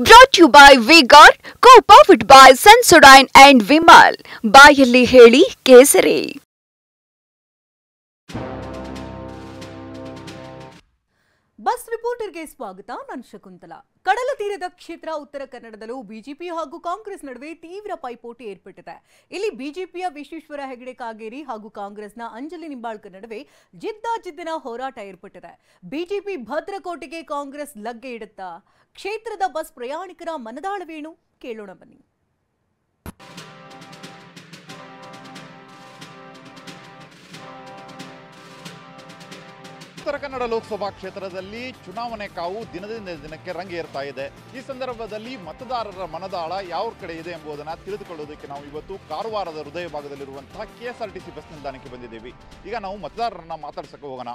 Brought to you by V-Guard, co-powered by Sensodyne and Vimal. ಬಾಯಲ್ಲಿ ಹೇಳಿ ಕೇಸರಿ. Bus ರಿಪೋರ್ಟರ್ಗೆ ಸ್ವಾಗತ. ನಾನು ಶಕುಂತಲಾ. ಕಡಲ ತೀರದ ಕ್ಷೇತ್ರ ಉತ್ತರ ಕನ್ನಡದಲ್ಲೂ ಬಿಜೆಪಿ ಹಾಗೂ ಕಾಂಗ್ರೆಸ್ ನಡುವೆ ತೀವ್ರ ಪೈಪೋಟಿ ಏರ್ಪಟ್ಟಿದೆ. ಇಲ್ಲಿ ಬಿಜೆಪಿಯ ವಿಶ್ವೇಶ್ವರ ಹೆಗಡೆ ಕಾಗೇರಿ ಹಾಗೂ ಕಾಂಗ್ರೆಸ್ನ ಅಂಜಲಿ ನಿಂಬಾಳ್ಕರ್ ನಡುವೆ ಜಿದ್ದಿನ ಹೋರಾಟ ಏರ್ಪಟ್ಟಿದೆ. ಬಿಜೆಪಿ ಭದ್ರಕೋಟೆಗೆ ಕಾಂಗ್ರೆಸ್ ಲಗ್ಗೆ ಇಡುತ್ತಾ? ಕ್ಷೇತ್ರದ ಬಸ್ ಪ್ರಯಾಣಿಕರ ಮನದಾಳವೇನು ಕೇಳೋಣ ಬನ್ನಿ. ಉತ್ತರ ಕನ್ನಡ ಲೋಕಸಭಾ ಕ್ಷೇತ್ರದಲ್ಲಿ ಚುನಾವಣೆ ಕಾವು ದಿನದಿಂದ ದಿನಕ್ಕೆ ರಂಗೇರ್ತಾ ಇದೆ. ಈ ಸಂದರ್ಭದಲ್ಲಿ ಮತದಾರರ ಮನದಾಳ ಯಾವ ಕಡೆ ಇದೆ ಎಂಬುದನ್ನು ತಿಳಿದುಕೊಳ್ಳೋದಕ್ಕೆ ನಾವು ಇವತ್ತು ಕಾರವಾರದ ಹೃದಯ ಭಾಗದಲ್ಲಿರುವಂತಹ KSRTC ಬಸ್ ನಿಲ್ದಾಣಕ್ಕೆ ಬಂದಿದ್ದೇವೆ. ಈಗ ನಾವು ಮತದಾರರನ್ನ ಮಾತಾಡ್ಸಕ್ಕೆ ಹೋಗೋಣ.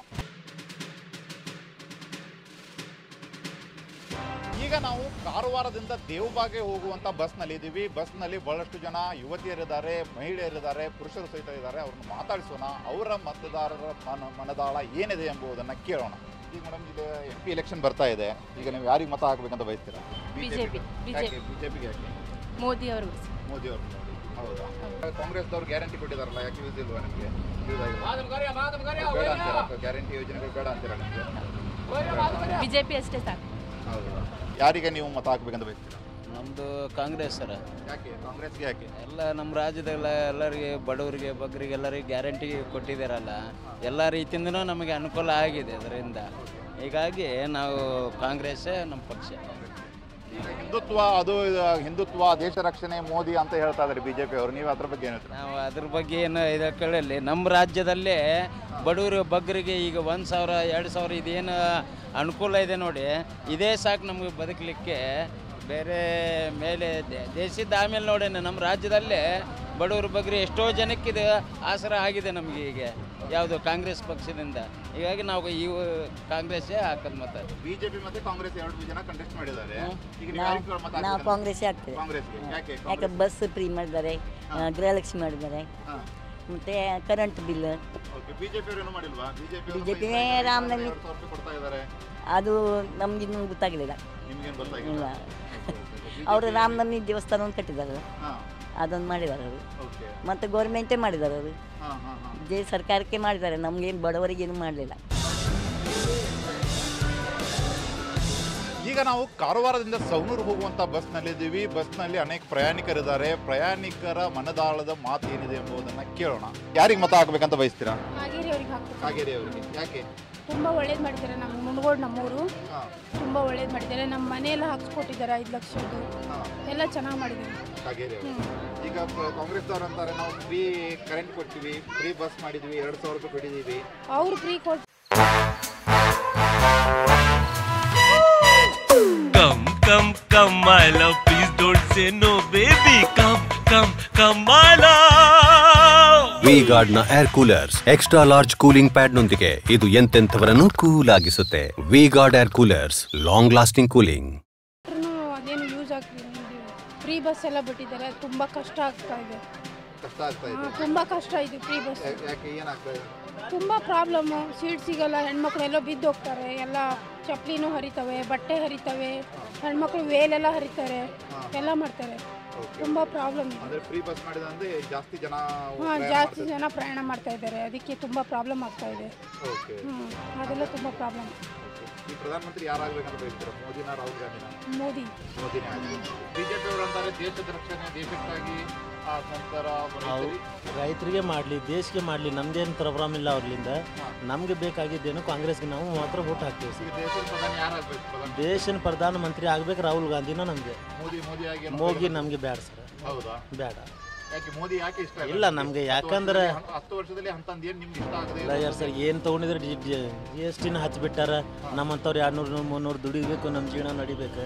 ಈಗ ನಾವು ಕಾರವಾರದಿಂದ ದೇವಬಾಗ್ಗೆ ಹೋಗುವಂಥ ಬಸ್ನಲ್ಲಿ ಇದ್ದೀವಿ. ಬಸ್ನಲ್ಲಿ ಬಹಳಷ್ಟು ಜನ ಯುವತಿಯರಿದ್ದಾರೆ, ಮಹಿಳೆಯರಿದ್ದಾರೆ, ಪುರುಷರು ಸಹಿತ ಇದ್ದಾರೆ. ಅವ್ರನ್ನ ಮಾತಾಡಿಸೋಣ. ಅವರ ಮತದಾರರ ಮನದಾಳ ಏನಿದೆ ಎಂಬುದನ್ನು ಕೇಳೋಣ. ಈಗ ಮೇಡಮ್, ಈಗ MP ಎಲೆಕ್ಷನ್ ಬರ್ತಾ ಇದೆ. ಈಗ ನೀವು ಯಾರಿಗೆ ಮತ ಹಾಕಬೇಕಂತ ಬಯಸ್ತೀರಾ? ಬಿಜೆಪಿಗೆ ಯಾಕೆ? ಮೋದಿ ಅವರು. ಹೌದಾ? ಕಾಂಗ್ರೆಸ್ದವ್ರು ಗ್ಯಾರಂಟಿ ಕೊಟ್ಟಿದ್ದಾರಲ್ಲ, ಯಾಕೆ ಯೂಸ್ ಇಲ್ವಾ ನಿಮಗೆ? ಗ್ಯಾರಂಟಿ ಯೋಜನೆಗಳು ಬೇಡ ಅಂತೀರಾ ನಿಮಗೆ? ಬಿಜೆಪಿ ಅಷ್ಟೇ ಸಾಕು. ಹೌದಾ? ಯಾರಿಗೆ ನೀವು ಮತ ಹಾಕಬೇಕಂತ ಬಯಸ್ತೀರಾ? ನಮ್ಮದು ಕಾಂಗ್ರೆಸ್ ಸರ್. ಯಾಕೆ ಕಾಂಗ್ರೆಸ್ಗೆ? ಯಾಕೆ? ಎಲ್ಲ ನಮ್ಮ ರಾಜ್ಯದಲ್ಲ ಎಲ್ಲರಿಗೆ ಬಡವರಿಗೆ ಬಗ್ಗರಿಗೆ ಎಲ್ಲರಿಗೆ ಗ್ಯಾರಂಟಿ ಕೊಟ್ಟಿದ್ದಾರಲ್ಲ, ಎಲ್ಲ ರೀತಿಯಿಂದನೂ ನಮಗೆ ಅನುಕೂಲ ಆಗಿದೆ ಅದರಿಂದ. ಹೀಗಾಗಿ ನಾವು ಕಾಂಗ್ರೆಸ್ಸೇ ನಮ್ಮ ಪಕ್ಷ. ಹಿಂದುತ್ವ ದೇಶ ರಕ್ಷಣೆ ಮೋದಿ ಅಂತ ಹೇಳ್ತಾ ಇದ್ದಾರೆ ಬಿಜೆಪಿ ಅವರು. ನೀವು ಅದ್ರ ಬಗ್ಗೆ ಏನು? ನಾವು ಅದ್ರ ಬಗ್ಗೆ ಏನು ಇದರಲ್ಲಿ ನಮ್ಮ ರಾಜ್ಯದಲ್ಲೇ ಬಡವರು ಬಗ್ಗರಿಗೆ ಈಗ 1,000 2,000 ಇದೇನು ಅನುಕೂಲ ಇದೆ ನೋಡಿ, ಇದೇ ಸಾಕು ನಮಗೆ ಬದುಕಲಿಕ್ಕೆ. ಬೇರೆ ಮೇಲೆ ದೇಶದ ಆಮೇಲೆ ನೋಡಿ ನಮ್ಮ ರಾಜ್ಯದಲ್ಲೇ ಬಡವರು ಬಗ್ಗರಿ ಎಷ್ಟೋ ಜನಕ್ಕಿದು ಆಸರ ಆಗಿದೆ ನಮಗೆ. ಈಗ ಯಾವುದು ಕಾಂಗ್ರೆಸ್ ಪಕ್ಷದಿಂದ. ಹೀಗಾಗಿ ನಾವು ಈ ಕಾಂಗ್ರೆಸ್ಸೇ ಹಾಕೋದು. ಮತ್ತೆ ಬಿಜೆಪಿ ಮತ್ತೆ ಕಾಂಗ್ರೆಸ್ ಎರಡು ಜನ ಕಂಟೆಸ್ಟ್ ಮಾಡಿದ್ದಾರೆ. ನಾವು ಕಾಂಗ್ರೆಸ್ ಆಗ್ತೇವೆ. ಯಾಕೆ ಬಸ್ ಫ್ರೀ ಮಾಡಿದ್ದಾರೆ, ಗೃಹಲಕ್ಷ್ಮಿ ಮಾಡಿದ್ದಾರೆ, ಮತ್ತೆ ಕರೆಂಟ್ ಬಿಲ್. ಬಿಜೆಪಿ ರಾಮನವಮಿ ಅದು ನಮ್ಗಿನ್ನೂ ಗೊತ್ತಾಗಲಿಲ್ಲ. ಇಲ್ಲ, ಅವರು ರಾಮನವಮಿ ದೇವಸ್ಥಾನ ಕಟ್ಟಿದ್ದಾರೆ, ಅದನ್ನು ಮಾಡಿದ್ದಾರೆ ಅವರು. ಮತ್ತು ಗೌರ್ಮೆಂಟೇ ಮಾಡಿದ್ದಾರೆ ಅವರು, ಸರ್ಕಾರಕ್ಕೆ ಮಾಡಿದ್ದಾರೆ. ನಮಗೇನು ಬಡವರಿಗೇನು ಮಾಡಲಿಲ್ಲ. ಈಗ ನಾವು ಕಾರವಾರದಿಂದ ಸವಣೂರು ಹೋಗುವಂಥ ಬಸ್ನಲ್ಲಿದ್ದೀವಿ. ಬಸ್ನಲ್ಲಿ ಅನೇಕ ಪ್ರಯಾಣಿಕರಿದ್ದಾರೆ. ಪ್ರಯಾಣಿಕರ ಮನದಾಳದ ಮಾತು ಏನಿದೆ ಎಂಬುದನ್ನು ಕೇಳೋಣ. ಯಾರಿಗೆ ಮತ ಹಾಕಬೇಕಂತ ಬಯಸ್ತೀರಾ? ಕಾಗೇರಿ ಅವರಿಗೆ. ಯಾಕೆ? ತುಂಬ ಒಳ್ಳೇದು ಮಾಡಿದ್ದಾರೆ. ನಮ್ಮ ಮುನಗೋಡು ನಮ್ಮೂರು ತುಂಬ ಒಳ್ಳೇದು ಮಾಡಿದ್ದಾರೆ. ನಮ್ಮ ಮನೆಯೆಲ್ಲ ಹಾಕ್ಸ್ಕೊಟ್ಟಿದ್ದಾರೆ 5 ಲಕ್ಷದ್ದು ಎಲ್ಲ ಚೆನ್ನಾಗಿ ಮಾಡಿದ್ದಾರೆ ಕಾಗೇರಿ ಅವರು. ಈಗ ಕಾಂಗ್ರೆಸ್ದವ್ರು ಅಂತಾರೆ ನಾವು ಫ್ರೀ ಕರೆಂಟ್ ಕೊಡ್ತೀವಿ, ಫ್ರೀ ಬಸ್ ಮಾಡಿದ್ವಿ, 2,000 ರೂಪಾಯಿ ಕೊಟ್ಟಿದ್ದೀವಿ. ಅವರು ಫ್ರೀ ಕೊಟ್ಟು Come my love, please don't say no baby. Come my love. V-Guard ನ air coolers extra large cooling pad ನೊಂದಿಗೆ ಇದು ಎಂತೆಂಥವರನ್ನು ಕೂಲ್ ಆಗಿಸುತ್ತೆ. V-Guard air coolers, long lasting cooling. ಅದೇನು ಯೂಸ್ ಆಗ್ತಿದೆ. ಫ್ರೀ ಬಸ್ ಎಲ್ಲ ಬಿಟ್ಟಿದ್ದಾರೆ. ತುಂಬ ಕಷ್ಟ ಆಗ್ತಾ ಇದೆ. ತುಂಬ ಕಷ್ಟ ಇದೆ ಫ್ರೀ ಬಸ್. ತುಂಬ ಪ್ರಾಬ್ಲಮ್ಮು. ಸೀಟ್ ಸಿಗಲ್ಲ, ಹೆಣ್ಮಕ್ಳೆಲ್ಲ ಬಿದ್ದು ಹೋಗ್ತಾರೆ. ಎಲ್ಲ ಚಪ್ಪಲಿನೂ ಹರಿತವೆ, ಬಟ್ಟೆ ಹರಿತವೆ, ಹೆಣ್ಮಕ್ಳು ವೇಲೆಲ್ಲ ಹರಿತಾರೆ, ಎಲ್ಲ ಮಾಡ್ತಾರೆ. ತುಂಬ ಪ್ರಾಬ್ಲಮ್ ಇದೆ. ಜಾಸ್ತಿ ಜನ ಪ್ರಯಾಣ ಮಾಡ್ತಾ ಇದ್ದಾರೆ. ಅದಕ್ಕೆ ತುಂಬ ಪ್ರಾಬ್ಲಮ್ ಆಗ್ತಾ ಇದೆ. ಅದೆಲ್ಲ ತುಂಬ ಪ್ರಾಬ್ಲಮ್. ಪ್ರಧಾನಮಂತ್ರಿ ಯಾರಾಗಬೇಕಂತ ಬಯಸ್ತೀರಾ? ಮೋದಿನ, ರಾಹುಲ್ ಗಾಂಧಿನ? ಮೋದಿನೇ ಆಗಲಿ. ಬಿಜೆಪಿ ಅವರು ಅಂತಾರೆ ದೇಶದ ರಕ್ಷಣೆ, ದೇಶಕ್ಕಾಗಿ ರೈತರಿಗೆ ಮಾಡಲಿ, ದೇಶಕ್ಕೆ ಮಾಡಲಿ, ನಮ್ದೇನು ಪ್ರಾಬ್ಲಮ್ ಇಲ್ಲ ಅವ್ರಲಿಂದ. ನಮಗೆ ಬೇಕಾಗಿದ್ದೇನು ಕಾಂಗ್ರೆಸ್ಗೆ ನಾವು ಮಾತ್ರ ವೋಟ್ ಹಾಕ್ತೀವಿ ಸರ್. ದೇಶದ ಪ್ರಧಾನಮಂತ್ರಿ ಆಗ್ಬೇಕು ರಾಹುಲ್ ಗಾಂಧಿನ. ನಮಗೆ ಮೋದಿ ನಮಗೆ ಬೇಡ ಸರ್. ಹೌದಾ? ಬೇಡ. ಮೋದಿ ಯಾಕೆ ಇಷ್ಟ ಇಲ್ಲ ನಮಗೆ? ಯಾಕಂದ್ರೆ 10 ವರ್ಷದಲ್ಲಿ ನಿಮ್ಗೆ ಇಷ್ಟ ಆಗದೆ ಸರ್ ಏನು ತೊಗೊಂಡಿದ್ರೆ GSTನ ಹಚ್ಚಿಬಿಟ್ಟಾರ. ನಮ್ಮಂಥವ್ರು 200-300 ದುಡಿಬೇಕು, ನಮ್ಮ ಜೀವನ ನಡಿಬೇಕು.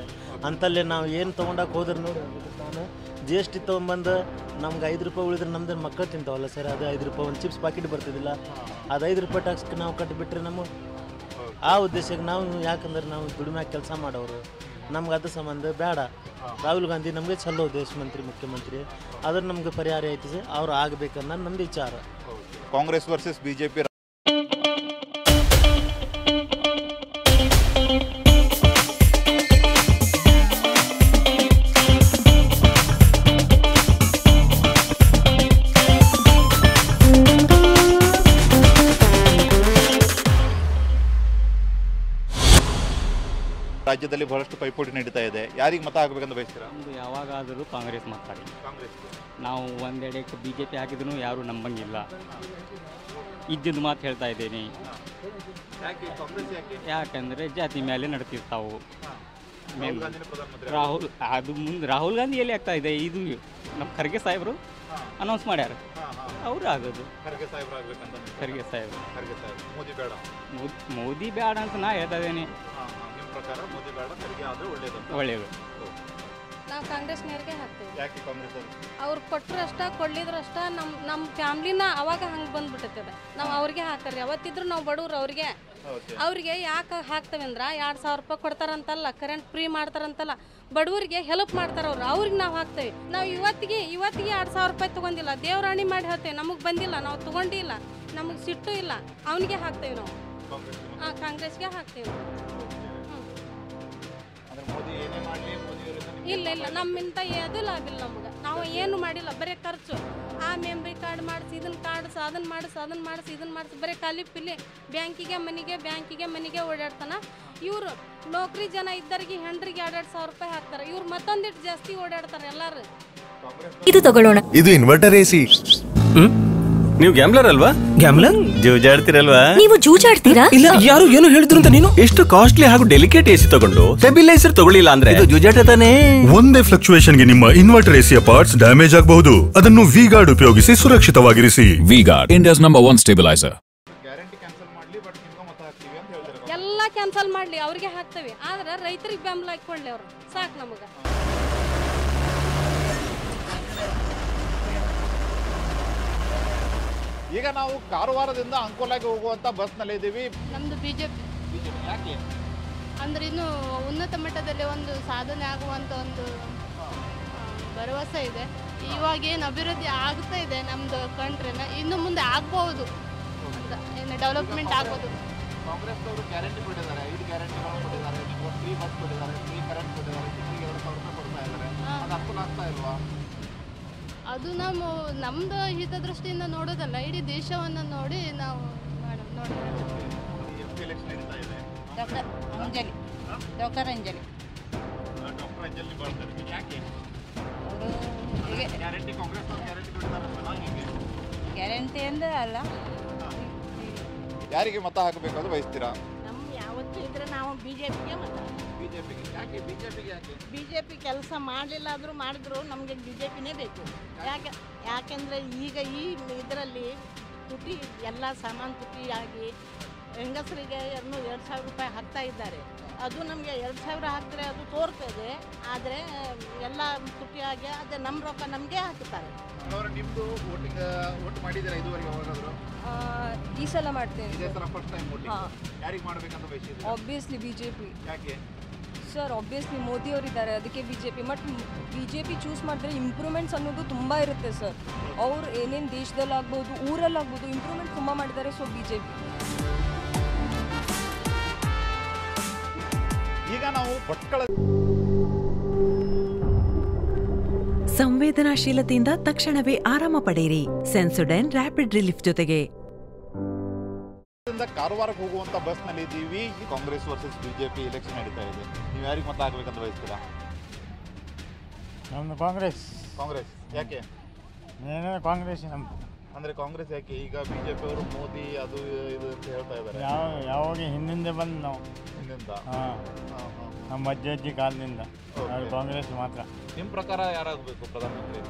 ಅಂತಲ್ಲೇ ನಾವು ಏನು ತೊಗೊಂಡಾಗ ಹೋದ್ರೆ ನೋಡಿ ನಾನು GST ತೊಗೊಂಬಂದು ನಮ್ಗೆ 5 ರೂಪಾಯಿ ಉಳಿದ್ರೆ ನಮ್ದು ಮಕ್ಕಳು ತಿಂತಾವಲ್ಲ ಸರ್. ಅದು 5 ರೂಪಾಯಿ ಒಂದು ಚಿಪ್ಸ್ ಪ್ಯಾಕೆಟ್ ಬರ್ತಿದ್ದಿಲ್ಲ. ಅದು 5 ರೂಪಾಯಿ ಟ್ಯಾಕ್ಸ್ಗೆ ನಾವು ಕಟ್ಟಿಬಿಟ್ರೆ ನಮಗೆ ಆ ಉದ್ದೇಶಕ್ಕೆ ನಾವು, ಯಾಕಂದ್ರೆ ನಾವು ದುಡಿಮೆಯಾಗ ಕೆಲಸ ಮಾಡೋರು, ನಮ್ಗೆ ಅದು ಸಂಬಂಧ ಬೇಡ. ರಾಹುಲ್ ಗಾಂಧಿ ನಮಗೆ ಚಲೋ ದೇಶ ಮಂತ್ರಿ, ಮುಖ್ಯಮಂತ್ರಿ, ಅದ್ರ ನಮ್ಗೆ ಪರಿಹಾರ ಐತಿ ಸರ್. ಅವ್ರು ಆಗಬೇಕನ್ನೋ ನಮ್ದು ವಿಚಾರ. Congress versus BJP. ರಾಜ್ಯದಲ್ಲಿ ಬಹಳಷ್ಟು ಪೈಪೋಟಿ ನಡೀತಾ ಇದೆ. ಯಾರಿಗೆ ಮತ ಹಾಕಬೇಕಂತ ಬಯಸ್ತೀರಾ? ನಮ್ಮದು ಯಾವಾಗಾದರೂ ಕಾಂಗ್ರೆಸ್ ಮಾತಾಡಿ. ಕಾಂಗ್ರೆಸ್. ನಾವು ಒಂದೆಡೆಗೆ BJP ಹಾಕಿದ್ರೂ ಯಾರೂ ನಂಬಂಗಿಲ್ಲ. ಇದ್ದಿದ್ದು ಮಾತು ಹೇಳ್ತಾ ಇದ್ದೀನಿ. ಯಾಕಂದರೆ ಜಾತಿ ಮೇಲೆ ನಡ್ತಿರ್ತಾವು. ರಾಹುಲ್ ಗಾಂಧಿ ಎಲ್ಲಿ ಆಗ್ತಾ ಇದೆ? ಇದು ನಮ್ಮ ಖರ್ಗೆ ಸಾಹೇಬರು ಅನೌನ್ಸ್ ಮಾಡ್ಯಾರ, ಅವ್ರು ಆಗೋದು. ಖರ್ಗೆ ಸಾಹೇಬರು. ಮೋದಿ ಬೇಡ ಅಂತ ನಾ ಹೇಳ್ತಾ ಇದ್ದೀನಿ. ಒಳ್ಳೆಯದು. ನಾವು ಕಾಂಗ್ರೆಸ್ನವ್ರಿಗೆ ಹಾಕ್ತೀವಿ. ಯಾಕೆ ಕಾಂಗ್ರೆಸ್? ಅವ್ರು ಕೊಟ್ಟರು ಅಷ್ಟ, ಕೊಡ್ಲಿದ್ರು ಅಷ್ಟ. ನಮ್ಮ ಫ್ಯಾಮ್ಲಿನ ಅವಾಗ ಹಂಗೆ ಬಂದ್ಬಿಟ್ಟೈತದ. ನಾವು ಅವ್ರಿಗೆ ಹಾಕ್ತಾರೆ. ಯಾವತ್ತಿದ್ರು ನಾವು ಬಡವ್ರು ಅವ್ರಿಗೆ ಯಾಕೆ ಹಾಕ್ತೇವೆ ಅಂದ್ರೆ 2,000 ರೂಪಾಯಿ ಕೊಡ್ತಾರಂತಲ್ಲ, ಕರೆಂಟ್ ಫ್ರೀ ಮಾಡ್ತಾರಂತಲ್ಲ, ಬಡವರಿಗೆ ಹೆಲ್ಪ್ ಮಾಡ್ತಾರೆ ಅವ್ರಿಗೆ ನಾವು ಹಾಕ್ತೇವೆ. ನಾವು ಇವತ್ತಿಗೆ 2,000 ರೂಪಾಯಿ ತೊಗೊಂಡಿಲ್ಲ, ದೇವರಾಣಿ ಮಾಡಿ ಹೇಳ್ತೇವೆ. ನಮಗೆ ಬಂದಿಲ್ಲ, ನಾವು ತೊಗೊಂಡಿಲ್ಲ, ನಮಗೆ ಸಿಟ್ಟು ಇಲ್ಲ, ಅವನಿಗೆ ಹಾಕ್ತೇವೆ ನಾವು. ಕಾಂಗ್ರೆಸ್ಗೆ ಹಾಕ್ತೇವೆ. ಇಲ್ಲ ನಮ್ಮಿಂದ ಅದು ಲಾಭ ಇಲ್ಲ ನಮ್ಗೆ. ನಾವು ಏನು ಮಾಡಿಲ್ಲ, ಬರೀ ಖರ್ಚು. ಆ ಮೆಂಬ್ರಿ ಕಾರ್ಡ್ ಮಾಡಿಸಿ, ಇದನ್ನ ಮಾಡಿಸಿ, ಅದನ್ನ ಮಾಡಿಸಿ, ಇದನ್ನ ಮಾಡಿಸಿ, ಬರೀ ಖಾಲಿ ಪಿಲ್ಲಿ ಬ್ಯಾಂಕಿಗೆ ಮನೆಗೆ ಓಡಾಡ್ತಾನ. ಇವರು ನೌಕರಿ ಜನ ಇದ್ದರಿಗೆ ಹೆಂಡ್ರಿಗೆ 2,000 ರೂಪಾಯಿ ಹಾಕ್ತಾರೆ. ಇವ್ರು ಮತ್ತೊಂದಿಟ್ಟು ಜಾಸ್ತಿ ಓಡಾಡ್ತಾರೆ ಎಲ್ಲಾರು. ಇದು ತಗೊಳ್ಳೋಣ. ಇದು ಇನ್ವರ್ಟರ್ AC. ನೀವು ಗ್ಯಾಮ್ಲರ್ ಅಲ್ವಾ? ಗ್ಯಾಮ್ಲರ್ ಜೂಜಾಡ್ತಿರಲ್ವಾ? ನೀವು ಜೂಜಾಡ್ತೀರಾ? ಇಲ್ಲ, ಯಾರು ಏನು ಹೇಳಿದ್ರು ಅಂತ ನೀನು? ಎಷ್ಟು ಕಾಸ್ಟ್ಲಿ ಹಾಗೂ ಡೆಲಿಕೇಟ್ AC ತಗೊಂಡು ಸ್ಟೆಬಿಲೈಸರ್ ತಗೊಳ್ಳಿಲ್ಲ ಅಂದ್ರೆ ಇದು ಜೂಜಾಟ ತಾನೇ. ಒಂದೇ ಫ್ಲಕ್ಚುಯೇಷನ್ ಗೆ ನಿಮ್ಮ ಇನ್ವರ್ಟರ್ AC ಪಾರ್ಟ್ಸ್ ಡ್ಯಾಮೇಜ್ ಆಗಬಹುದು. ಅದನ್ನು V-Guard ಉಪಯೋಗಿಸಿ ಸುರಕ್ಷಿತವಾಗಿರಿಸಿ. V-Guard, India's number 1 stabiliser. ಎಲ್ಲ ಕ್ಯಾನ್ಸಲ್ ಮಾಡ್ಲಿ, ಅವ್ರಿಗೆ ಹಾಕ್ತೇವೆ. ಆದ್ರೆ ರೈತರಿಗೆ ಬೆಂಬಲ ಹಾಕೊಳ್ಳಿ ಅವ್ರು, ಸಾಕು ನಮಗೆ. ಈಗ ನಾವು ಕಾರವಾರದಿಂದ ಅಂಕೋಲಾಗೆ ಹೋಗುವಂತ ಬಸ್ ನಲ್ಲಿ ಇದ್ದೀವಿ. ನಮ್ದು ಬಿಜೆಪಿ. ಯಾಕೆ ಅಂದ್ರೆ ಇನ್ನು ಉನ್ನತ ಮಟ್ಟದಲ್ಲಿ ಒಂದು ಸಾಧನೆ ಆಗುವಂತ ಒಂದು ಭರವಸೆ ಇದೆ. ಇವಾಗ ಏನು ಅಭಿವೃದ್ಧಿ ಆಗ್ತಾ ಇದೆ ನಮ್ದು ಕಂಟ್ರಿನ, ಇನ್ನು ಮುಂದೆ ಆಗ್ಬಹುದು, ಏನು ಡೆವಲಪ್ಮೆಂಟ್ ಆಗ್ಬೋದು. ಕಾಂಗ್ರೆಸ್ ಅವರು ಗ್ಯಾರಂಟಿ ಕೊಟ್ಟಿದ್ದಾರೆ, 5 ಗ್ಯಾರಂಟಿಗಳನ್ನು ಕೊಟ್ಟಿದ್ದಾರೆ, ಫ್ರೀ ಬಸ್ ಕೊಟ್ಟಿದ್ದಾರೆ, ಫ್ರೀ ಕರೆಂಟ್ ಕೊಟ್ಟಿದ್ದಾರೆ, ತಿಂಗಳಿಗೆ 2,000 ರೂಪಾಯಿ ಕೊಡ್ತಾ ಇದ್ದಾರೆ. ಅದು ಅನುಕೂಲ ಆಗ್ತಾ ಇಲ್ವಾ? ಅದು ನಮ್ದು ಹಿತದೃಷ್ಟಿಯಿಂದ ನೋಡೋದಲ್ಲ, ಇಡೀ ದೇಶವನ್ನು ನೋಡಿ ನಾವು ಡಾಕ್ಟರ್ ಅಂಜಲಿ ಗ್ಯಾರಂಟಿ ಅಂದ್ರೆ ಅಲ್ಲ. ಯಾರಿಗೆ ಮತ ಹಾಕಬೇಕು ಬಯಸ್ತೀರಾ? ನಮ್ಮ ಯಾವತ್ತೂ ಇದ್ರೆ ನಾವು ಬಿಜೆಪಿಗೆ ಮತ. ಬಿಜೆಪಿ ಕೆಲಸ ಮಾಡಲಿಲ್ಲ ಆದರೂ ಮಾಡಿದ್ರು ನಮಗೆ ಬಿಜೆಪಿನೇ ಬೇಕು. ಯಾಕೆಂದರೆ ಈಗ ಈ ಇದರಲ್ಲಿ ತುಟಿ ಎಲ್ಲ ಸಾಮಾನು ತುಟಿಯಾಗಿ ಹೆಂಗಸರಿಗೆ 2,000 ರೂಪಾಯಿ ಹಾಕ್ತಾ ಇದ್ದಾರೆ. ಅದು ನಮಗೆ 2,000 ಹಾಕಿದ್ರೆ ಅದು ತೋರ್ತದೆ, ಆದರೆ ಎಲ್ಲ ತುಟಿಯಾಗಿ ಅದೇ ನಮ್ಮ ರೊಕ್ಕ ನಮಗೆ ಹಾಕ್ತಾರೆ. ನಿಮ್ಮದು ವೋಟ್ ಮಾಡಿದ್ದೀರಾ ಇದುವರೆಗೆ? ಯಾವಾಗಾದರೂ? ಈ ಸಲ ಮಾಡ್ತೇನೆ. ಇದೇ ಸಲ ಫಸ್ಟ್ ಟೈಮ್ ವೋಟಿಂಗ್. ಯಾರಿಗೆ ಮಾಡಬೇಕಂತ ಬಯಸಿದ್ದೀರಾ? Obviously BJP. ಯಾಕೆ ಸರ್? ಆಬ್ವಿಯಸ್ಲಿ ಮೋದಿ ಅವರಿದ್ದಾರೆ, ಅದಕ್ಕೆ ಬಿಜೆಪಿ. ಬಟ್ ಬಿಜೆಪಿ ಚೂಸ್ ಮಾಡಿದ್ರೆ ಇಂಪ್ರೂವ್ಮೆಂಟ್ಸ್ ಅನ್ನೋದು ತುಂಬ ಇರುತ್ತೆ ಸರ್. ಅವ್ರು ಏನೇನು ದೇಶದಲ್ಲಿ ಆಗ್ಬೋದು, ಊರಲ್ಲಾಗ್ಬೋದು, ಇಂಪ್ರೂವ್ಮೆಂಟ್ ತುಂಬ ಮಾಡಿದ್ದಾರೆ. So BJP. ಈಗ ನಾವು ಭಟ್ಕಳ ಸಂವೇದನಾಶೀಲತೆಯಿಂದ ತಕ್ಷಣವೇ ಆರಾಮ ಪಡೆಯಿರಿ. ಸೆನ್ಸೊಡೈನ್ ರ್ಯಾಪಿಡ್ ರಿಲೀಫ್ ಜೊತೆಗೆ. ಕಾರವಾರಕ್ಕೆ ಹೋಗುವಂತ ಬಸ್ ನಲ್ಲಿ ಇದ್ದೀವಿ. ಕಾಂಗ್ರೆಸ್ ವರ್ಸಸ್ ಬಿಜೆಪಿ ಎಲೆಕ್ಷನ್ ನಡೀತಾ ಇದೆ. ನೀವು ಯಾರಿಗೆ ಮತ ಹಾಕ್ಬೇಕಂತ ಬಯಸ್ತೀರಾ? ನಮ್ದು ಕಾಂಗ್ರೆಸ್. ಕಾಂಗ್ರೆಸ್ ಯಾಕೆ? ಕಾಂಗ್ರೆಸ್ ನಮ್ದು. ಅಂದ್ರೆ ಕಾಂಗ್ರೆಸ್ ಯಾಕೆ? ಈಗ ಬಿಜೆಪಿ ಅವರು ಮೋದಿ ಅದು ಇದು ಅಂತ ಹೇಳ್ತಾ ಇದ್ದಾರೆ. ಯಾವಾಗ ಹಿಂದಿಂದ ಬಂದು ನಾವು ಹಿಂದಿಂದ ನಮ್ಮ ಅಜ್ಜಿ ಕಾಲದಿಂದ ಕಾಂಗ್ರೆಸ್ ಮಾತ್ರ. ನಿಮ್ಮ ಪ್ರಕಾರ ಯಾರಾಗಬೇಕು ಪ್ರಧಾನಮಂತ್ರಿ?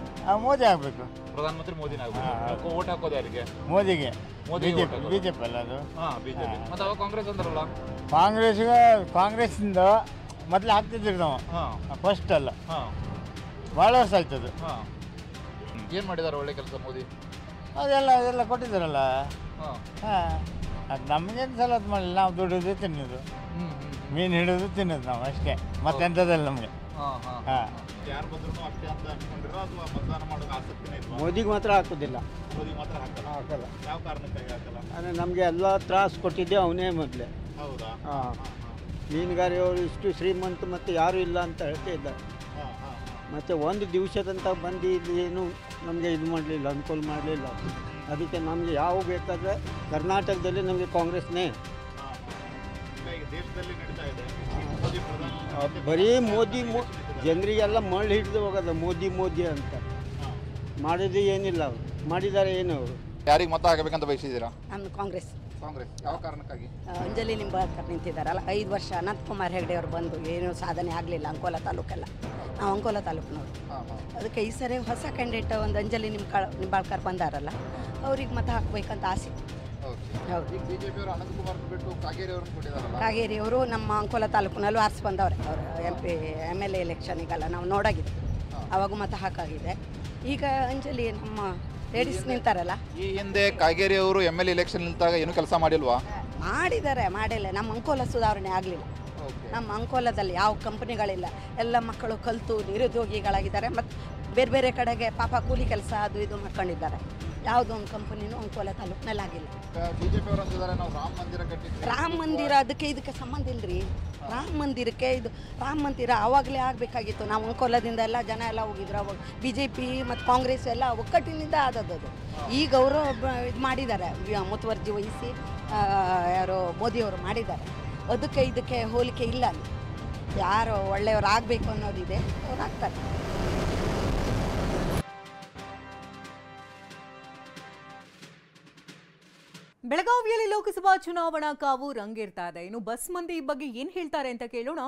ಮೋದಿ ಆಗಬೇಕು. ಪ್ರಧಾನಮಂತ್ರಿ ಮೋದಿನ ಆಗಬೇಕು. ವೋಟ್ ಹಾಕೋದು ಯಾರಿಗೆ? ಮೋದಿಗೆ. ಬಿಜೆಪಿ ಅಲ್ಲ ಅದು? ಬಿಜೆಪಿ. ಮತ್ತೆ ಅವಾಗ ಕಾಂಗ್ರೆಸ್ ಅಂದ್ರಲ್ಲ? ಕಾಂಗ್ರೆಸ್ಸಿಂದ ಮೊದಲು ಹಾಕ್ತಿದ್ರಿ ನಾವು, ಫಸ್ಟ್ ಅಲ್ಲ, ಭಾಳ ವರ್ಷ ಆಯ್ತದು. ಏನು ಮಾಡಿದ್ದಾರೆ ಒಳ್ಳೆ ಕೆಲಸ ಮೋದಿ? ಅದೆಲ್ಲ ಕೊಟ್ಟಿದ್ದಾರಲ್ಲ. ಅದು ನಮಗೇನು ಸಲ ಅದು ಮಾಡಲಿಲ್ಲ. ನಾವು ದುಡಿಯೋದು ತಿನ್ನೋದು, ಮೀನು ಹಿಡಿಯೋದು ತಿನ್ನೋದು ನಾವು ಅಷ್ಟೇ, ಮತ್ತೆಂಥದ್ದಲ್ಲ ನಮಗೆ. ಯಾರು ಬಂದ್ರು ಅಷ್ಟೇ ಅಂತ ಅನ್ಕೊಂಡಿರೋ ಅಥವಾ ಮತದಾನ ಮಾಡೋದು ಆಸಕ್ತಿನೇ ಇಲ್ವಾ? ಮೋದಿಗೆ ಮಾತ್ರ ಹಾಕೋದಿಲ್ಲ. ಮೋದಿ ಮಾತ್ರ ಹಾಕಲ್ಲ. ಯಾವ ಕಾರಣಕ್ಕಾಗಿ ಹಾಕಲ್ಲ? ಅಂದರೆ ನಮಗೆ ಎಲ್ಲ ತ್ರಾಸು ಕೊಟ್ಟಿದ್ದೆ ಅವನೇ ಮೊದಲೇ. ಹೌದಾ? ಮೀನುಗಾರಿಯವರು ಇಷ್ಟು ಶ್ರೀಮಂತ ಮತ್ತು ಯಾರೂ ಇಲ್ಲ ಅಂತ ಹೇಳ್ತಾ ಇದ್ದಾರೆ. ಮತ್ತು ಒಂದು ದಿವಸದಂತ ಬಂದು ಏನು ನಮಗೆ ಇದು ಮಾಡಲಿಲ್ಲ, ಅನುಕೂಲ ಮಾಡಲಿಲ್ಲ. ಅದಕ್ಕೆ ನಮಗೆ ಯಾವ ಬೇಕಾದರೆ ಕರ್ನಾಟಕದಲ್ಲಿ ನಮಗೆ ಕಾಂಗ್ರೆಸ್ನೇ. ಬರೀ ಮೋದಿ ಜನರಿಗೆಲ್ಲ ಮಳ್ಳಿ ಹಿಡಿದು ಹೋಗೋದು ಮೋದಿ ಅಂತ ಮಾಡೋದು ಏನಿಲ್ಲ ಅವರು ಮಾಡಿದ್ದಾರೆ ಏನು ಅವರು. ಯಾರಿಗೆ ಮತ ಹಾಕಬೇಕಂತ ಬಯಸಿದ್ದೀರಾ? ನಮ್ದು ಕಾಂಗ್ರೆಸ್. ಯಾವ ಕಾರಣಕ್ಕಾಗಿ? ಅಂಜಲಿ ನಿಂಬಾಳ್ಕರ್ ನಿಂತಿದ್ದಾರಲ್ಲ, 5 ವರ್ಷ ಅನಂತಕುಮಾರ್ ಹೆಗಡೆ ಅವರು ಬಂದು ಏನೂ ಸಾಧನೆ ಆಗಲಿಲ್ಲ ಅಂಕೋಲ ತಾಲೂಕೆಲ್ಲ. ನಾವು ಅಂಕೋಲ ತಾಲೂಕಿನವರು. ಅದಕ್ಕೆ ಈ ಸರಿ ಹೊಸ ಕ್ಯಾಂಡಿಡೇಟ್ ಒಂದು ಅಂಜಲಿ ನಿಂಬಾಳ್ಕರ್ ಬಂದಾರಲ್ಲ, ಅವ್ರಿಗೆ ಮತ ಹಾಕ್ಬೇಕಂತ ಆಸೆ. ಹೌದು. ಕಾಗೇರಿ ಅವರು ನಮ್ಮ ಅಂಕೋಲ ತಾಲೂಕಿನಲ್ಲೂ ಆರಿಸಿ ಬಂದವ್ರೆ. ಅವರು MLA ಎಲೆಕ್ಷನಿಗೆಲ್ಲ ನಾವು ನೋಡಾಗಿದೆ, ಅವಾಗ ಮತ ಹಾಕಾಗಿದೆ. ಈಗ ಅಂಜಲಿ ನಮ್ಮ ಲೇಡೀಸ್ ನಿಂತಾರಲ್ಲ. ಈ ಹಿಂದೆ ಕಾಗೇರಿ ಅವರು MLA ಎಲೆಕ್ಷನ್ ನಿಂತಾಗ ಏನು ಕೆಲಸ ಮಾಡಿಲ್ವಾ? ಮಾಡಿದ್ದಾರೆ, ಮಾಡಿಲ್ಲ. ನಮ್ಮ ಅಂಕೋಲ ಸುಧಾರಣೆ ಆಗಲಿಲ್ಲ. ನಮ್ಮ ಅಂಕೋಲದಲ್ಲಿ ಯಾವ ಕಂಪನಿಗಳಿಲ್ಲ, ಎಲ್ಲ ಮಕ್ಕಳು ಕಲಿತು ನಿರುದ್ಯೋಗಿಗಳಾಗಿದ್ದಾರೆ. ಮತ್ತು ಬೇರೆ ಬೇರೆ ಕಡೆಗೆ ಪಾಪ ಕೂಲಿ ಕೆಲಸ ಅದು ಇದು ಮಾಡ್ಕೊಂಡಿದ್ದಾರೆ. ಯಾವುದೋ ಒಂದು ಕಂಪನಿನೂ ಅಂಕೋಲ ತಾಲೂಕಿನಲ್ಲಿ ಆಗಿಲ್ಲ. ರಾಮ ಮಂದಿರ ಅದಕ್ಕೆ ಇದಕ್ಕೆ ಸಂಬಂಧ ಇಲ್ಲರಿ. ರಾಮ ಮಂದಿರ ಆವಾಗಲೇ ಆಗಬೇಕಾಗಿತ್ತು. ನಾವು ಅಂಕೋಲದಿಂದ ಎಲ್ಲ ಜನ ಎಲ್ಲ ಹೋಗಿದ್ರು. ಅವಾಗ BJP ಮತ್ತು ಕಾಂಗ್ರೆಸ್ ಎಲ್ಲ ಒಕ್ಕಟ್ಟಿನಿಂದ ಆದದ್ದು. ಈಗ ಅವರು ಇದು ಮಾಡಿದ್ದಾರೆ, ಮುತುವರ್ಜಿ ವಹಿಸಿ ಯಾರೋ ಮೋದಿಯವರು ಮಾಡಿದ್ದಾರೆ. ಅದಕ್ಕೆ ಇದಕ್ಕೆ ಹೋಲಿಕೆ ಇಲ್ಲ. ಅಲ್ಲಿ ಯಾರು ಒಳ್ಳೆಯವರು ಆಗಬೇಕು ಅನ್ನೋದಿದೆ, ಅವ್ರು ಆಗ್ತಾರೆ. ಬೆಳಗಾವಿಯಲ್ಲಿ ಲೋಕಸಭಾ ಚುನಾವಣಾ ಕಾವು ರಂಗೇರ್ತಾ ಇದೆ. ಇನ್ನು ಬಸ್ ಮಂದಿ ಈ ಬಗ್ಗೆ ಏನ್ ಹೇಳ್ತಾರೆ ಅಂತ ಕೇಳೋಣ.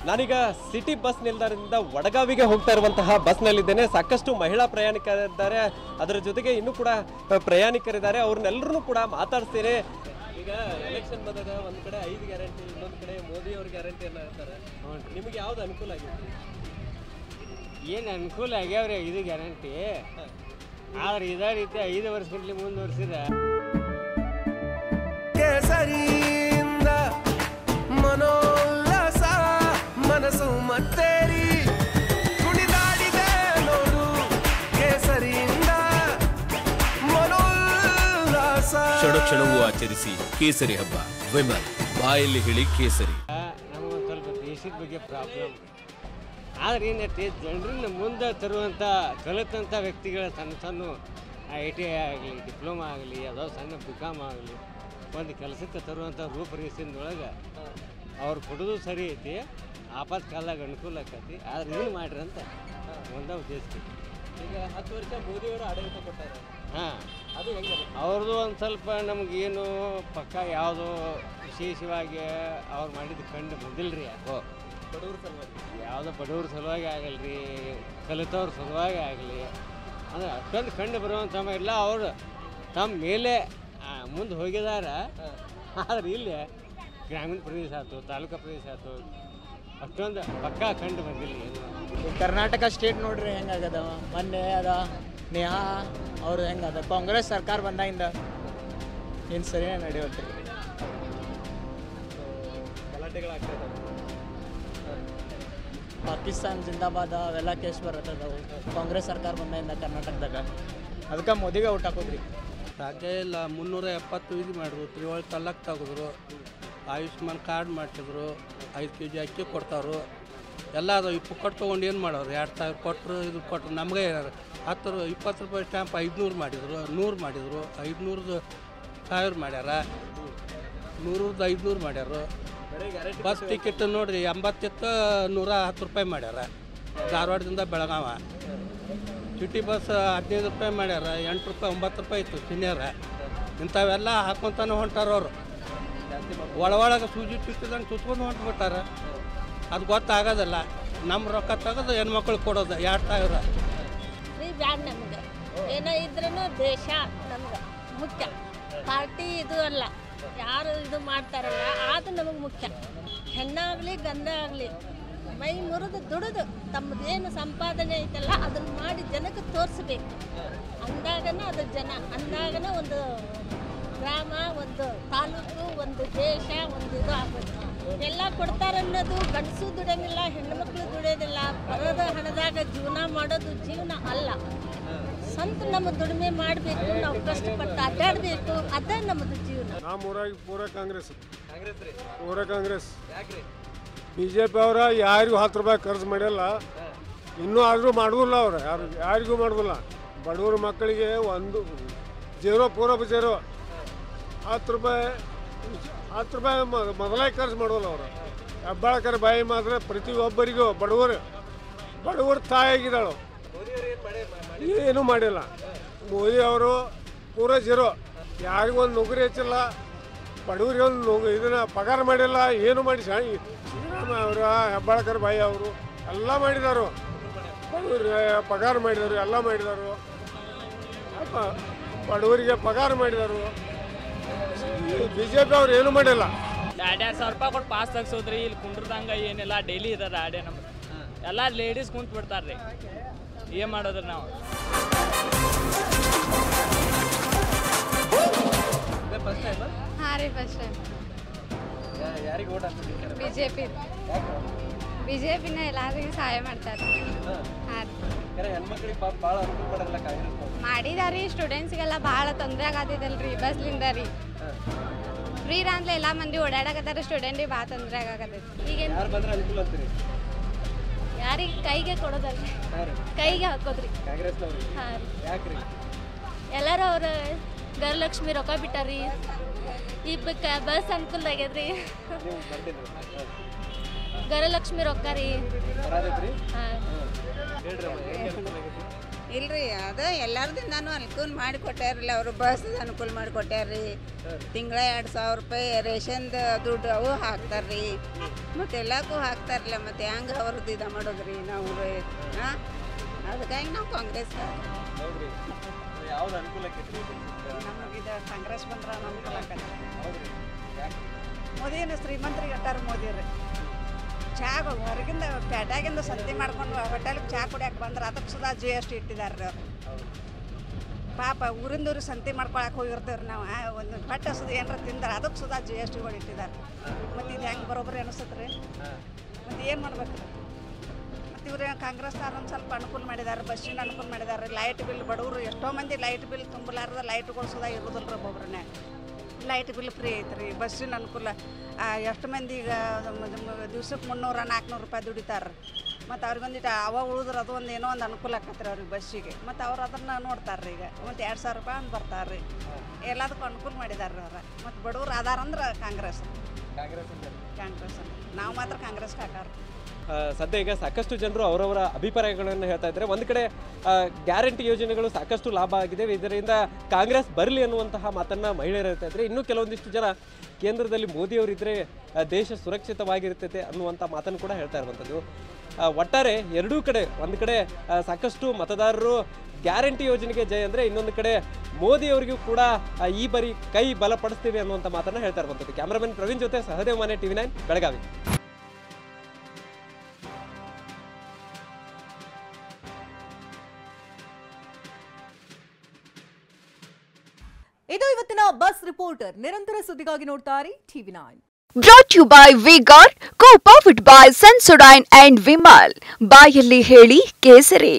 ನಾನೀಗ ಸಿಟಿ ಬಸ್ ನಿಲ್ದಾಣದಿಂದ ವಡಗಾವಿಗೆ ಹೋಗ್ತಾ ಇರುವಂತಹ ಬಸ್ನಲ್ಲಿದ್ದೇನೆ. ಸಾಕಷ್ಟು ಮಹಿಳಾ ಪ್ರಯಾಣಿಕರಿದ್ದಾರೆ, ಅದರ ಜೊತೆಗೆ ಇನ್ನೂ ಕೂಡ ಪ್ರಯಾಣಿಕರಿದ್ದಾರೆ. ಅವ್ರನ್ನೆಲ್ಲರೂ ಕೂಡ ಮಾತಾಡ್ತೇನೆ. ಈಗ ಎಲೆಕ್ಷನ್ ಬಂದಾಗ ಒಂದು ಕಡೆ 5 ಗ್ಯಾರಂಟಿ, ಇನ್ನೊಂದು ಕಡೆ ಮೋದಿ ಅವ್ರ ಗ್ಯಾರಂಟಿ ಎಲ್ಲ ಹೇಳ್ತಾರೆ. ನಿಮಗೆ ಯಾವ್ದು ಅನುಕೂಲ ಆಗಿದೆ? ಏನು ಅನುಕೂಲ ಆಗ್ಯಾವ್ರಿ 5 ಗ್ಯಾರಂಟಿ. ಆದ್ರೆ ಇದೇ ರೀತಿ 5 ವರ್ಷದಲ್ಲಿ ಮುಂದುವರಿಸಿದ್ರೆ ಕೇಸರಿಯಿಂದ ಮನೋಲ್ಲಾಸ ಮನಸ್ಸು ಮತ್ತೇರಿ ಕುಣಿದಾಡಿದೆ ನೋಡು. ಕೇಸರಿಯಿಂದ ಮನೋಲ್ಲಾಸ ಕ್ಷಣಕ್ಷಣವೂ ಆಚರಿಸಿ ಕೇಸರಿ ಹಬ್ಬ. ವಿಮಲ್ ಬಾಯಲ್ಲಿ ಹೇಳಿ ಕೇಸರಿ. ನಮಗೊಂದು ಸ್ವಲ್ಪ ದೇಶದ ಬಗ್ಗೆ ಪ್ರಾಬ್ಲಮ್. ಆದ್ರೆ ಏನೈತಿ, ಜನರನ್ನ ಮುಂದೆ ತರುವಂಥ ಕಲಿತಂಥ ವ್ಯಕ್ತಿಗಳ ಸಣ್ಣ ITI ಆಗಲಿ, ಡಿಪ್ಲೊಮಾ ಆಗಲಿ, ಯಾವುದೋ ಸಣ್ಣ BCom ಆಗಲಿ, ಒಂದು ಕೆಲಸಕ್ಕೆ ತರುವಂಥ ರೂಪರೇಷೆದೊಳಗೆ ಅವ್ರು ಕೊಡೋದು ಸರಿ ಐತಿ. ಆಪತ್ ಕಾಲದಾಗ ಅನುಕೂಲ ಆಕತಿ. ಆದ್ರೆ ಏನು ಮಾಡ್ರಿ ಅಂತ ಒಂದೇ ಉದ್ದೇಶ. ಈಗ 10 ವರ್ಷ ಮೋದಿಯವರು ಆಡಳಿತ ಕೊಟ್ಟಾರೆ. ಅದು ಅವ್ರದ್ದು ಒಂದು ಸ್ವಲ್ಪ ನಮಗೇನು ಪಕ್ಕ ಯಾವುದೋ ವಿಶೇಷವಾಗಿ ಅವ್ರು ಮಾಡಿದ್ದು ಕಂಡು ಬಂದಿಲ್ಲರಿ. ಯಾಕೋ ಬಡವ್ರ ಸಲುವಾಗಿ, ಯಾವುದೋ ಬಡವ್ರ ಸಲುವಾಗಿ ಆಗಲ್ರಿ, ಕಲಿತವ್ರ ಸಲುವಾಗಿ ಆಗಲಿ, ಅಂದ್ರೆ ಅಷ್ಟೊಂದು ಕಂಡು ಬರುವಂಥ ಎಲ್ಲ ಅವರು ತಮ್ಮ ಮೇಲೆ ಮುಂದೆ ಹೋಗಿದ್ದಾರೆ. ಆದ್ರೆ ಇಲ್ಲಿ ಗ್ರಾಮೀಣ ಪ್ರದೇಶ ಆಯ್ತು, ತಾಲೂಕು ಪ್ರದೇಶ ಆಯ್ತು, ಅಷ್ಟೊಂದು ಪಕ್ಕ ಕಂಡು ಬಂದಿಲ್ಲ. ಏನು ಕರ್ನಾಟಕ ಸ್ಟೇಟ್ ನೋಡ್ರಿ ಹೆಂಗಾಗದ. ಮೊನ್ನೆ ಅದ ನೇಹಾ ಅವ್ರು ಹೆಂಗದ, ಕಾಂಗ್ರೆಸ್ ಸರ್ಕಾರ ಬಂದಾಗಿಂದ ಏನು ಸರಿಯೇ ನಡೆಯುತ್ತೆ. ಗಲಾಟೆಗಳಾಗ್ತಾ ಇದ್ದಾವೆ. ಪಾಕಿಸ್ತಾನ ಜಿಂದಾಬಾದ ಅವೆಲ್ಲ ಕೇಸ್ ಬರತ್ತದವು ಕಾಂಗ್ರೆಸ್ ಸರ್ಕಾರ ಬಂದಾಗಿಂದ ಕರ್ನಾಟಕದಾಗ. ಅದಕ್ಕೆ ಮೋದಿಗೆ ಊಟ ಹಾಕೋದ್ರಿ. ರಾಜ್ಯ ಇಲ್ಲ 370 ಇದು ಮಾಡಿದ್ರು, ತ್ರಿವಳಿ ತಲಾಕ್ ತೆಗೆದ್ರು, ಆಯುಷ್ಮಾನ್ ಕಾರ್ಡ್ ಮಾಡಿಸಿದ್ರು, 5 kg ಅಕ್ಕಿ ಕೊಡ್ತಾರು. ಎಲ್ಲ ಅದು ಪುಕ್ಕಟ್ಟು ತೊಗೊಂಡು ಏನು ಮಾಡೋರು? 2000 ಕೊಟ್ಟರು, ಇದು ಕೊಟ್ಟರು. ನಮಗೆ 20 ರೂಪಾಯಿ ಸ್ಟ್ಯಾಂಪ್ 500 ಮಾಡಿದರು, 100 ಮಾಡಿದರು, 500 1000 ಮಾಡ್ಯಾರ, 100 500 ಮಾಡ್ಯಾರು. ಬಸ್ ಟಿಕೆಟ್ ನೋಡ್ರಿ 80 ಇತ್ತು, 110 ರೂಪಾಯಿ ಮಾಡ್ಯಾರ. ಧಾರವಾಡದಿಂದ ಬೆಳಗಾವ ಸಿಟಿ ಬಸ್ 15 ರೂಪಾಯಿ ಮಾಡ್ಯಾರ. 8 ರೂಪಾಯಿ 9 ರೂಪಾಯಿ ಇತ್ತು ಸೀನಿಯರ್. ಇಂಥವೆಲ್ಲ ಹಾಕ್ಕೊಂತಾನೆ ಹೊಂಟಾರ ಅವರು. ಒಳಗೆ ಸೂಜಿ ಚುಚ್ಚಿದಂಗೆ ಚುಚ್ಕೊಂಡು ಹೊಂಟ್ಬಿಟ್ಟಾರ. ಅದು ಗೊತ್ತಾಗೋದಿಲ್ಲ. ನಮ್ಮ ರೊಕ್ಕ ತೆಗೆದು ಹೆಣ್ಮಕ್ಳು ಕೊಡೋದು 2000. ಫ್ರೀ ಬ್ಯಾಡ್ ನಮಗೆ ಏನೋ ಇದ್ರೂ ದೇಶ ನಮ್ಗೆ ಮುಖ್ಯ. ಪಾರ್ಟಿ ಇದು ಅಲ್ಲ, ಯಾರು ಇದು ಮಾಡ್ತಾರಲ್ಲ ಅದು ನಮಗೆ ಮುಖ್ಯ. ಹೆಣ್ಣಾಗಲಿ ಗಂಡ ಆಗಲಿ ಮೈ ಮುರಿದು ದುಡಿದು ತಮ್ಮದೇನು ಸಂಪಾದನೆ ಐತಲ್ಲ ಅದನ್ನು ಮಾಡಿ ಜನಕ್ಕೆ ತೋರಿಸ್ಬೇಕು. ಅಂದಾಗನ ಅದು ಜನ, ಅಂದಾಗನ ಒಂದು ಗ್ರಾಮ, ಒಂದು ತಾಲೂಕು, ಒಂದು ದೇಶ, ಒಂದು ಇದು ಆಗೋದು. ಎಲ್ಲ ಕೊಡ್ತಾರನ್ನೋದು ಗಂಡಸು ದುಡಿಯೋಂಗಿಲ್ಲ, ಹೆಣ್ಣುಮಕ್ಳು ದುಡಿಯೋದಿಲ್ಲ. ಬರೋದು ಹಣದಾಗ ಜೀವನ ಮಾಡೋದು ಜೀವನ ಅಲ್ಲ. ಸ್ವಂತ ನಮ್ಮ ದುಡಿಮೆ ಮಾಡಬೇಕು, ನಾವು ಕಷ್ಟಪಟ್ಟು ಅಡ್ಡಾಡಬೇಕು, ಅದೇ ನಮ್ಮದು ಜೀವನ. ನಮ್ಮ ಊರಾಗ ಪೂರ ಕಾಂಗ್ರೆಸ್ ರೀ? ಪೂರ ಕಾಂಗ್ರೆಸ್. ಯಾಕ್ರಿ? BJP ಅವರ ಯಾರಿಗೂ 10 ರೂಪಾಯಿ ಖರ್ಚು ಮಾಡಿಲ್ಲ, ಇನ್ನೂ ಆದರೂ ಮಾಡುವುದಿಲ್ಲ. ಅವ್ರು ಯಾರಿಗೂ ಮಾಡುವುದಿಲ್ಲ. ಬಡವ್ರ ಮಕ್ಕಳಿಗೆ ಜೀರೋ ಪೂರಬ ಜೀರೋ 10 ರೂಪಾಯಿ ಮೊದಲೇ ಖರ್ಚು ಮಾಡೋಲ್ಲ ಅವರು. ಹೆಬ್ಬಾಳಕರ ಬಾಯಿ ಮಾತ್ರ ಪ್ರತಿಯೊಬ್ಬರಿಗೂ ಬಡವರು ತಾಯಿಯಾಗಿದ್ದಾಳು. ಏನೂ ಮಾಡಿಲ್ಲ ಮೋದಿ ಅವರು. ಪೂರ ಜೀರೋ. ಯಾರಿಗೊಂದು ನೌಕರಿ ಹೆಚ್ಚಿಲ್ಲ, ಬಡವರಿಗೆ ಒಂದು ಇದನ್ನ ಪಗಾರ ಮಾಡಿಲ್ಲ, ಏನು ಮಾಡಿ ಸಿದ್ದರಾಮಯ್ಯ ಅವರು ಹೆಬ್ಬಾಳಕರ ಬಾಯಿ ಅವರು ಎಲ್ಲ ಮಾಡಿದಾರು. ಬಡವರಿಗೆ ಪಗಾರ ಮಾಡಿದರು, ಎಲ್ಲ ಮಾಡಿದರು. ಬಡವರಿಗೆ ಪಗಾರ ಮಾಡಿದರು. BJP ಅವ್ರು ಏನು ಮಾಡಿಲ್ಲ. 2,000 ರೂಪಾಯಿ ಕೊಟ್ಟು ಪಾಸ್ ತೆಗ್ಸೋದ್ರಿ. ಇಲ್ಲಿ ಕುಂಡ್ರದಂಗ ಏನಿಲ್ಲ, ಡೈಲಿ ಇದಾರೆ ಆಡೆ ನಮ್ಗೆ ಎಲ್ಲ ಲೇಡೀಸ್ ಕುಂತು ಬಿಡ್ತಾರ್ರಿ. ಏನು ಮಾಡೋದ್ರಿ ನಾವು? ಹಾಂ ರೀ, ಫಸ್ಟ್ ಟೈಮ್. ಯಾರಿಗೆ ಓಟ್ ಹಾಕ್ತಿದ್ದೀರಿ? BJP ಎಲ್ಲರಿಗೂ ಸಹಾಯ ಮಾಡ್ತಾರೆ. ಹಾಂ ರೀ, ಹೆಣ್ಮಕ್ಳಿಗೆ ಭಾಳ ಅನುಕೂಲ ಮಾಡಲ್ಲ ಕಾಂಗ್ರೆಸ್ ಮಾಡಿದಾರಿ. ಸ್ಟೂಡೆಂಟ್ಸ್ಗೆಲ್ಲ ಭಾಳ ತೊಂದರೆ ಆಗತ್ತಿದಲ್ರಿ ಬಸ್ಲಿಂದ ರೀ. ಫ್ರೀ ಅಂದ್ಲೆ ಎಲ್ಲ ಮಂದಿ ಓಡಾಡಕತ್ತಾರ, ಸ್ಟೂಡೆಂಟಿಗೆ ಭಾಳ ತೊಂದರೆ ಆಗತ್ತೈತಿ. ಈಗೇನು ಯಾರು ಬಂದ್ರೆ ಅನುಕೂಲ ಅಂತೀರಿ? ಯಾರಿಗೆ ಕೈಗೆ ಕೊಡೋದಲ್ರಿ, ಕೈಗೆ ಹಾಕೋದ್ರಿ ಕಾಂಗ್ರೆಸ್ನವ್ರಿಗೆ. ಹಾಂ ರೀ. ಯಾಕ್ರಿ? ಎಲ್ಲರೂ ಅವ್ರ ಗೃಹಲಕ್ಷ್ಮಿ ರೊಕ್ಕ ಬಿಟ್ಟಾರಿ. ಈ ಬಸ್ ಅನುಕೂಲ ಆಗ್ಯದ್ರಿ. ನೀವು ಬರ್ತೀನಿ. ಗೃಹಲಕ್ಷ್ಮಿ ರೊಕ್ಕ ರೀ. ಬರಾದೈತ್ರಿ? ಹಾಂ ಇಲ್ರಿ, ಅದು ಎಲ್ಲರದಿಂದಾನು ಅನುಕೂಲ ಮಾಡಿ ಕೊಟ್ಟಾರಲ್ಲ ಅವರು. ಬಸ್ ಅನುಕೂಲ ಮಾಡಿ ಕೊಟ್ಟಾರ್ರಿ. ತಿಂಗಳ 2,000 ರೂಪಾಯಿ ರೇಷನ್ದು ದುಡ್ಡು ಅವು ಹಾಕ್ತಾರ್ರಿ. ಮತ್ತು ಎಲ್ಲಕ್ಕೂ ಹಾಕ್ತಾರಲ್ಲ. ಮತ್ತು ಹೆಂಗೆ ಅವ್ರದ್ದು ಇದು ಮಾಡೋದ್ರಿ ನಾವು? ಹಾಂ, ಅದಕ್ಕಾಗಿ ನಾವು ಕಾಂಗ್ರೆಸ್. ಹೌದ್ರಿ. ಯಾವ್ದು ಅನುಕೂಲ ಆಕೈತ್ರಿ? ನಮಗಿದು ಕಾಂಗ್ರೆಸ್ ಬಂದ್ರೆ ಅನುಕೂಲ ಆಕೈತಿ. ಹೌದ್ರಿ. ಯಾಕೆ? ಮೋದಿನ ಶ್ರೀಮಂತರಿಗೆ ಅಟ್ಟಾರ ಮೋದಿ ರೀ. ಚಾ ಹೊರಗಿಂದ ಪೇಟ್ಯಾಗಿಂದ ಸಂತಿ ಮಾಡ್ಕೊಂಡು ಹೋಟೆಲ್ಗೆ ಚಾ ಕುಡಿಯಕ್ಕೆ ಬಂದ್ರೆ ಅದಕ್ಕೆ ಸುಧಾ GST ಇಟ್ಟಿದ್ದಾರೆ ರೀ ಅವರು. ಪಾಪ ಊರಿಂದೂರಿಗೆ ಸಂತಿ ಮಾಡ್ಕೊಳಕ್ಕೆ ಹೋಗಿರ್ತೀವ್ರಿ ನಾವು. ಒಂದು ಹೊಟ್ಟೆ ಸುದ ಏನಾರ ತಿಂದ್ರೆ ಅದಕ್ಕೆ ಸುಧಾ GSTಗಳು ಇಟ್ಟಿದ್ದಾರೆ. ಮತ್ತು ಇದು ಹೆಂಗೆ ಬರೋಬ್ಬರಿ ಅನಿಸುತ್ತೆ ರೀ? ಮತ್ತು ಏನು ಮಾಡ್ಬೇಕು ರೀ? ಮತ್ತು ಇವ್ರು ಕಾಂಗ್ರೆಸ್ನವ್ರು ಒಂದು ಸ್ವಲ್ಪ ಅನುಕೂಲ ಮಾಡಿದ್ದಾರೆ. ಬಸ್ಸಿನ ಅನುಕೂಲ ಮಾಡಿದ್ದಾರೆ. ಲೈಟ್ ಬಿಲ್ ಬಡವರು ಎಷ್ಟೋ ಮಂದಿ ಲೈಟ್ ಬಿಲ್ ತುಂಬಲಾರ್ದ ಲೈಟ್ಗಳು ಸುಧಾ ಇರೋದಿಲ್ಲ ರೀ. ಒಬ್ಬೊಬ್ರನ್ನೇ ಲೈಟ್ ಬಿಲ್ ಫ್ರೀ ಐತ್ರಿ. ಬಸ್ಸಿನ ಅನುಕೂಲ. ಎಷ್ಟು ಮಂದಿ ಈಗ ದಿವ್ಸಕ್ಕೆ 300-400 ರೂಪಾಯಿ ದುಡಿತಾರೆ. ಮತ್ತು ಅವ್ರಿಗೊಂದಿಟ್ಟು ಅವ ಉಳಿದ್ರೆ ಅದು ಒಂದು ಏನೋ ಒಂದು ಅನುಕೂಲ ಆಕತ್ರಿ ಅವ್ರಿಗೆ ಬಸ್ಸಿಗೆ. ಮತ್ತು ಅವ್ರು ಅದನ್ನು ನೋಡ್ತಾರೆ ರೀ. ಈಗ ಮತ್ತು 2,000 ರೂಪಾಯಿ ಅಂತ ಬರ್ತಾರೆ ರೀ. ಎಲ್ಲದಕ್ಕೂ ಅನುಕೂಲ ಮಾಡಿದ್ದಾರೆ ರೀ ಅವ್ರು. ಮತ್ತು ಬಡವ್ರು ಆಧಾರ ಅಂದ್ರೆ ಕಾಂಗ್ರೆಸ್. ನಾವು ಮಾತ್ರ ಕಾಂಗ್ರೆಸ್ಗೆ ಹಾಕಾರ. ಸದ್ಯ ಈಗ ಸಾಕಷ್ಟು ಜನರು ಅವರವರ ಅಭಿಪ್ರಾಯಗಳನ್ನು ಹೇಳ್ತಾ ಇದ್ದಾರೆ. ಒಂದು ಕಡೆ ಗ್ಯಾರಂಟಿ ಯೋಜನೆಗಳು ಸಾಕಷ್ಟು ಲಾಭ ಆಗಿದೆ, ಇದರಿಂದ ಕಾಂಗ್ರೆಸ್ ಬರಲಿ ಅನ್ನುವಂತಹ ಮಾತನ್ನು ಮಹಿಳೆಯರು ಹೇಳ್ತಾ ಇದ್ದಾರೆ. ಇನ್ನೂ ಕೆಲವೊಂದಿಷ್ಟು ಜನ ಕೇಂದ್ರದಲ್ಲಿ ಮೋದಿಯವರಿದ್ದರೆ ದೇಶ ಸುರಕ್ಷಿತವಾಗಿರ್ತೈತೆ ಅನ್ನುವಂಥ ಮಾತನ್ನು ಕೂಡ ಹೇಳ್ತಾ ಇರುವಂಥದ್ದು. ಒಟ್ಟಾರೆ ಎರಡೂ ಕಡೆ, ಒಂದು ಕಡೆ ಸಾಕಷ್ಟು ಮತದಾರರು ಗ್ಯಾರಂಟಿ ಯೋಜನೆಗೆ ಜಯ ಅಂದರೆ, ಇನ್ನೊಂದು ಕಡೆ ಮೋದಿಯವರಿಗೂ ಕೂಡ ಈ ಬಾರಿ ಕೈ ಬಲಪಡಿಸ್ತೀವಿ ಅನ್ನುವಂಥ ಮಾತನ್ನು ಹೇಳ್ತಾ ಇರುವಂಥದ್ದು. ಕ್ಯಾಮ್ರಾಮನ್ ಪ್ರವೀಣ್ ಜೊತೆ ಸಹದೇವ್ ಮಾನೆ, TV9 ಬೆಳಗಾವಿ. ಇದು ಇವತ್ತಿನ ಬಸ್ ರಿಪೋರ್ಟರ್. ನಿರಂತರ ಸುದ್ದಿಗಾಗಿ ನೋಡ್ತಾರೆ TV9. Brought to you by V-Guard, co-powered by Sensodyne and Vimal. ಬಾಯಲ್ಲಿ ಹೇಳಿ ಕೇಸರಿ.